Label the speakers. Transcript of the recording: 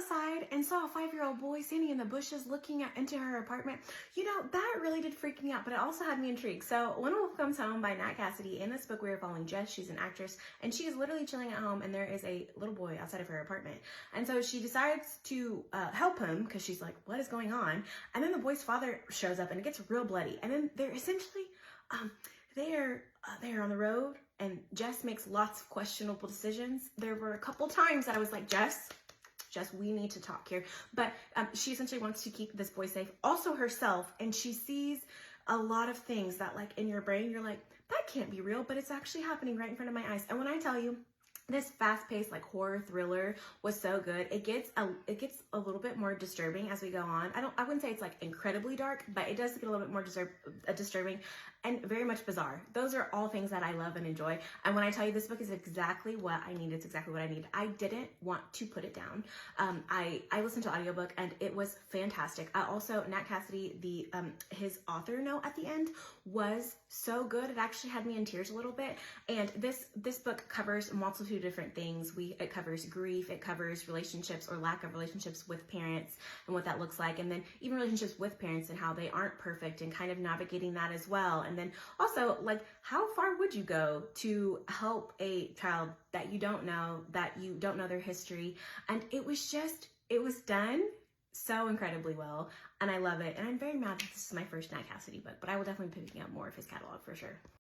Speaker 1: outside and saw a 5-year-old boy standing in the bushes looking into her apartment, you know, that really did freak me out, but it also had me intrigued. So When a Wolf Comes Home by Nat Cassidy, in this book we are following Jess. She's an actress and she is literally chilling at home and there is a little boy outside of her apartment. And so she decides to help him because she's like, what is going on? And then the boy's father shows up and it gets real bloody. And then they're essentially, they're on the road and Jess makes lots of questionable decisions. There were a couple times that I was like, Jess, we need to talk here. But she essentially wants to keep this boy safe, also herself, and she sees a lot of things that, like, in your brain, you're like, that can't be real, but it's actually happening right in front of my eyes. And when I tell you, this fast-paced, like, horror thriller was so good. It gets a little bit more disturbing as we go on. I wouldn't say it's like incredibly dark, but it does get a little bit more disturbing and very much bizarre. Those are all things that I love and enjoy. And when I tell you this book is exactly what I need, it's exactly what I need. I didn't want to put it down. I listened to audiobook and it was fantastic. I also, Nat Cassidy, his author note at the end was so good. It actually had me in tears a little bit. And this book covers a multitude of different things. It covers grief, it covers relationships or lack of relationships with parents and what that looks like. And then even relationships with parents and how they aren't perfect and kind of navigating that as well. And then also, like, how far would you go to help a child that you don't know their history? And it was done so incredibly well. And I love it. And I'm very mad that this is my first Nat Cassidy book, but I will definitely be picking up more of his catalog for sure.